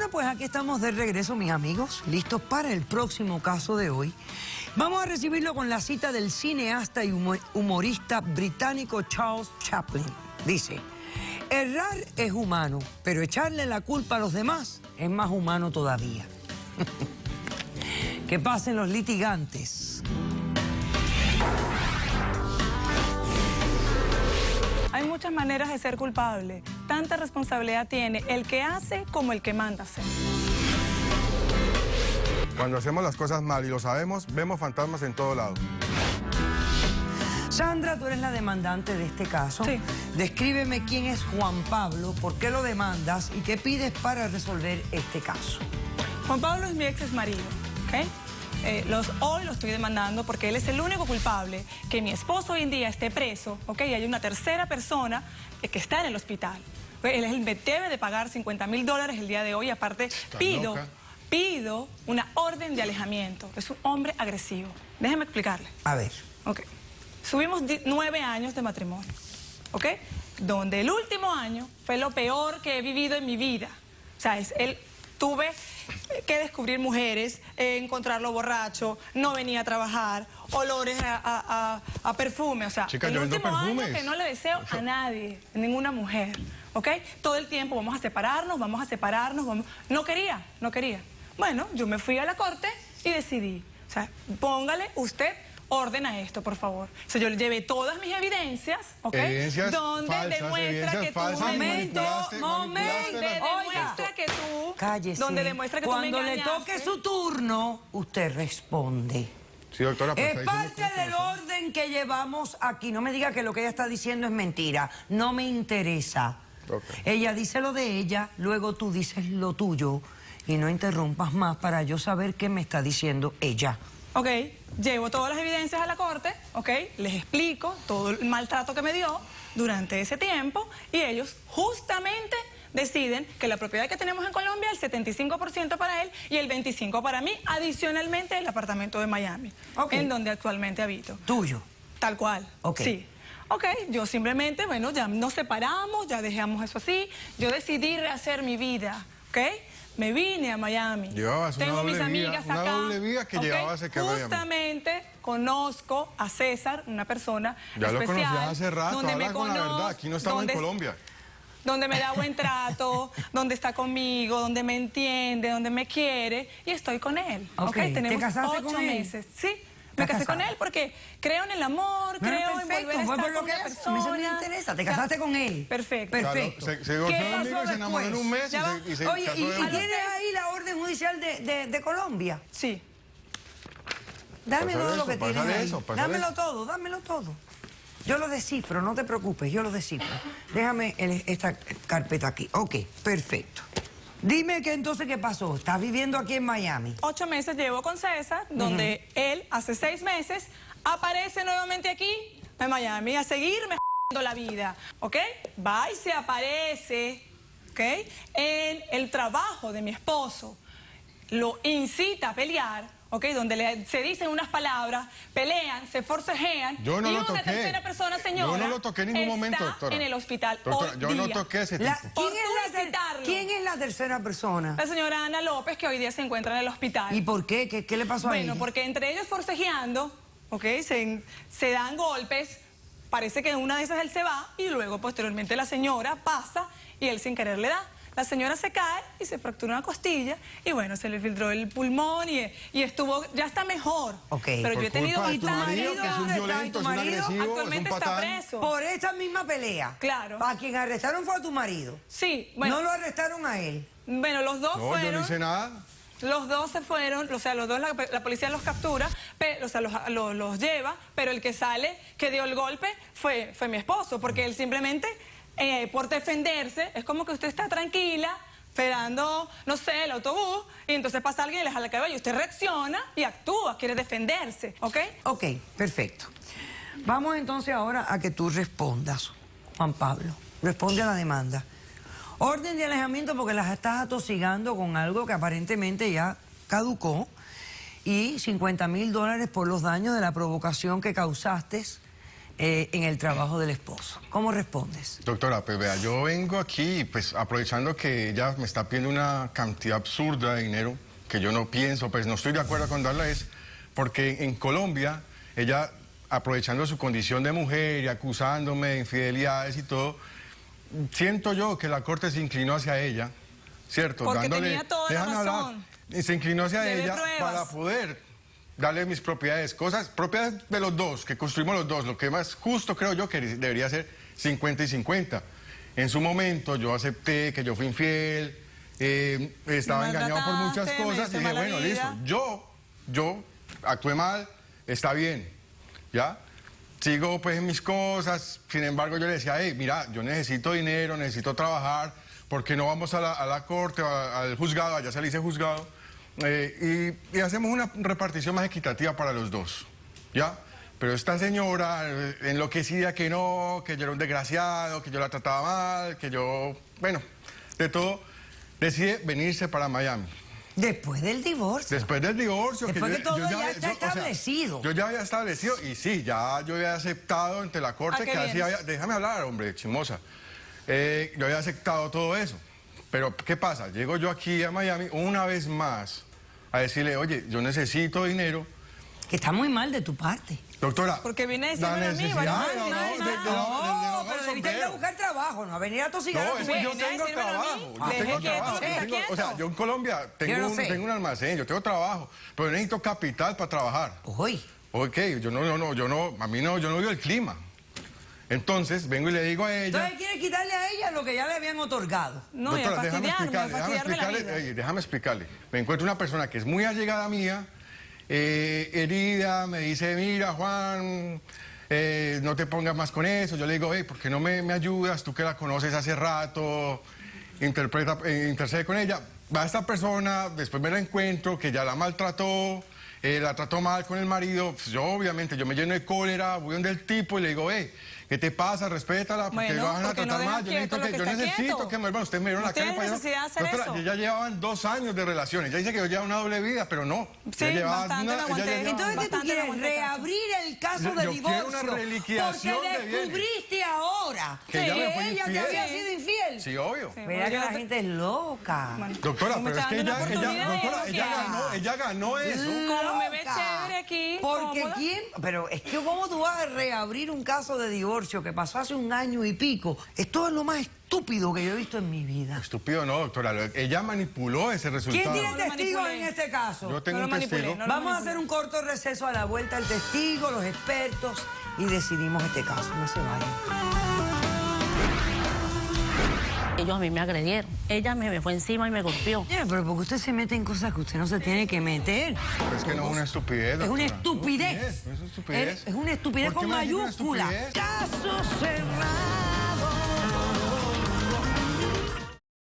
Bueno, pues aquí estamos de regreso, mis amigos, listos para el próximo caso de hoy. Vamos a recibirlo con la cita del cineasta y humorista británico Charles Chaplin. Dice, errar es humano, pero echarle la culpa a los demás es más humano todavía. Que pasen los litigantes. Hay muchas maneras de ser culpable. Tanta responsabilidad tiene el que hace como el que manda hacer. Cuando hacemos las cosas mal y lo sabemos, vemos fantasmas en todo lado. Sandra, tú eres la demandante de este caso. Sí. Descríbeme quién es Juan Pablo, por qué lo demandas y qué pides para resolver este caso. Juan Pablo es mi ex marido, ¿ok? Hoy lo estoy demandando porque él es el único culpable que mi esposo hoy en día esté preso, ¿ok? Y hay una tercera persona que está en el hospital. Él me debe de pagar $50.000 el día de hoy. Aparte, pido una orden de alejamiento. Es un hombre agresivo. Déjeme explicarle. A ver. Ok. Subimos 9 años de matrimonio, ¿ok? Donde el último año fue lo peor que he vivido en mi vida. O sea, tuve que descubrir mujeres, encontrarlo borracho, no venía a trabajar, olores a perfume. O sea, Chica, el último año que no le deseo a nadie, a ninguna mujer, ¿ok? Todo el tiempo vamos a separarnos, No quería. Bueno, yo me fui a la corte y decidí. O sea, póngale usted orden a esto, por favor. O sea, yo le llevé todas mis evidencias, ¿ok? Evidencias donde falsas, demuestra que tú... Cállese. Donde demuestra que tú me Cuando le engañaste. toque su turno, usted responde. Sí, doctora, pero Es está diciendo parte que del orden que llevamos aquí. No me diga que lo que ella está diciendo es mentira. No me interesa. Okay. Ella dice lo de ella, luego tú dices lo tuyo y no interrumpas más para yo saber qué me está diciendo ella. Ok, llevo todas las evidencias a la corte, ok, les explico todo el maltrato que me dio durante ese tiempo y ellos justamente deciden que la propiedad que tenemos en Colombia, el 75% para él y el 25% para mí, adicionalmente el apartamento de Miami, en donde actualmente habito. Tuyo. Tal cual, sí. Ok, yo simplemente, bueno, ya nos separamos, ya dejamos eso así, yo decidí rehacer mi vida, ok. Me vine a Miami. Tengo mis amigas acá. Una doble vida que llevabas a Miami. Justamente conozco a César, una persona ya especial. Lo conocías hace rato, donde habla con la verdad. Aquí no estamos en Colombia. Donde me da buen trato, donde está conmigo, donde me entiende, donde me quiere. Y estoy con él. Okay. Tenemos ¿Te casaste 8 con él? meses. Sí. Me casé con él porque creo en el amor, creo en volver a estar con una persona. A mí se me interesa. ¿Te casaste con él? Perfecto. Perfecto. Claro, se divorció conmigo y se enamoró en un mes y se Oye, casó ¿y de tienes ahí la orden judicial de Colombia? Sí. Dame todo lo que tienes ahí. Dámelo Dámelo todo. Yo lo descifro, no te preocupes, yo lo descifro. Déjame esta carpeta aquí. Ok, perfecto. Dime que entonces, ¿qué pasó? ¿Estás viviendo aquí en Miami? 8 meses llevo con César, donde él, hace 6 meses, aparece nuevamente aquí, en Miami, a seguirme la vida, ¿ok? Va y se aparece, ¿ok? En el trabajo de mi esposo. Lo incita a pelear, ¿ok? Donde se dicen unas palabras, pelean, se forcejean. Yo no y lo una toqué. tercera persona, señora, yo no lo toqué en ningún momento, doctora. En el hospital doctora, hoy yo no día. toqué ese tipo. ¿Quién es la tercera persona? La señora Ana López, que hoy día se encuentra en el hospital. ¿Y por qué? ¿Qué le pasó a ella? Bueno, porque entre ellos forcejeando, ¿ok? Se dan golpes, parece que una de esas él se va y luego posteriormente la señora pasa y él sin querer le da. La señora se cae y se fractura una costilla y bueno, se le filtró el pulmón y estuvo, ya está mejor. Okay. Pero yo he tenido ¿Y tu marido, que es un violento, es un agresivo, actualmente es un está patán? preso. Por esa misma pelea. Claro. A quien arrestaron fue a tu marido. Sí, bueno. No lo arrestaron a él. Bueno, los dos fueron. No, yo no hice nada. Los dos se fueron, o sea, los dos la policía los captura, o sea, los lleva, pero el que sale, que dio el golpe, fue mi esposo, porque él simplemente, por defenderse, es como que usted está tranquila, esperando, no sé, el autobús, y entonces pasa alguien y le jala el cabello, usted reacciona y actúa, quiere defenderse, ¿ok? Ok, perfecto. Vamos entonces ahora a que tú respondas, Juan Pablo. Responde a la demanda. Orden de alejamiento porque las estás atosigando con algo que aparentemente ya caducó y $50.000 por los daños de la provocación que causaste en el trabajo del esposo. ¿Cómo respondes? Doctora, pues vea, yo vengo aquí, pues aprovechando que ella me está pidiendo una cantidad absurda de dinero, que yo no pienso, pues no estoy de acuerdo con darla, es porque en Colombia, ella, aprovechando su condición de mujer y acusándome de infidelidades y todo, siento yo que la corte se inclinó hacia ella, ¿cierto? Porque tenía toda la razón. Y se inclinó hacia Debe ella pruebas. para poder darle mis propiedades, cosas propiedades de los dos, que construimos los dos. Lo que más justo creo yo que debería ser 50 y 50. En su momento yo acepté que yo fui infiel, estaba engañado por muchas cosas y dije, bueno, listo, yo actué mal, está bien, ¿ya? Sigo pues en mis cosas, sin embargo yo le decía, hey, mira, yo necesito dinero, necesito trabajar, ¿por qué no vamos a la corte, al juzgado, allá se le dice juzgado, y hacemos una repartición más equitativa para los dos, ¿ya? Pero esta señora enloquecida que no, que yo era un desgraciado, que yo la trataba mal, que yo, bueno, de todo, decide venirse para Miami. Después del divorcio. Después del divorcio. Después que todo ya había- está establecido. yo ya había establecido y sí, ya yo había aceptado ante la corte ¿A qué que así vienes? había... Déjame hablar, hombre, chismosa. Yo había aceptado todo eso. Pero, ¿qué pasa? Llego yo aquí a Miami una vez más a decirle, oye, yo necesito dinero. Que está muy mal de tu parte. Doctora, Porque viene la diciéndome a mí, necesidad bueno, del mal, abogado- mal, del- mal. del- No, del pero debiste ir a sombrero. buscar trabajo, no a venir a tosigar No, a tu es que yo Viene a tengo decírmelo a mí. trabajo. Deje Tengo quieto trabajo. lo que está O sea, quieto. yo en Colombia Yo no sé. tengo un almacén, yo tengo trabajo, pero necesito capital para trabajar. Uy, Ok, yo no, yo no vivo el clima. Entonces, vengo y le digo a ella... entonces quieres quitarle a ella lo que ya le habían otorgado. No, y a Doctora, fastidiarme la vida. déjame explicarle. Me encuentro una persona que es muy allegada mía, herida, me dice, mira, Juan, no te pongas más con eso. Yo le digo, hey, ¿por qué no me ayudas? Tú que la conoces hace rato, intercede con ella. Va esta persona, después me la encuentro, que ya la maltrató, la trató mal con el marido. Pues yo, obviamente, yo me lleno de cólera, voy donde el tipo y le digo, hey, ¿qué te pasa? Respétala, porque Bueno, lo van a porque no tratar mal. deja quieto lo que Yo está necesito quieto. que me vuelvan. Ustedes me dieron la Usted cara tiene para necesidad de hacer Doctora, eso. ya llevaban 2 años de relaciones. Ella dice que yo llevaba una doble vida, pero no. Sí, Ella llevaba bastante la aguanté. ella llevaba- Entonces, ¿qué tú Bastante quieres? no aguanté caso. Reabrir el caso Yo de quiero divorcio. una reliquidación porque de bienes. descubriste ahora Que ella me fue ella te infiel. había sido infiel. Sí, obvio. Sí. Mira que la gente es loca. Bueno, Doctora, tú me pero es estás que dando una oportunidad de doctora, ella ganó eso. Como me ve Loca. chévere aquí, Porque cómoda. quién, pero es que cómo tú vas a reabrir un caso de divorcio que pasó hace 1 año y pico. Esto es lo más estúpido que yo he visto en mi vida. Estúpido no, doctora. Ella manipuló ese resultado. ¿Quién tiene No lo testigos manipulé. en este caso? Yo tengo No lo un testigo. manipulé, no lo Vamos a manipulé. hacer un corto receso a la vuelta al testigo, los expertos, y decidimos este caso. No se vayan. Ellos a mí me agredieron. Ella me fue encima y me golpeó. Pero porque usted se mete en cosas que usted no se tiene que meter. Es que no es una estupidez, Es una doctora. estupidez. No es estupidez. Es una estupidez ¿Por qué con me dice una mayúscula. estupidez? Caso cerrado.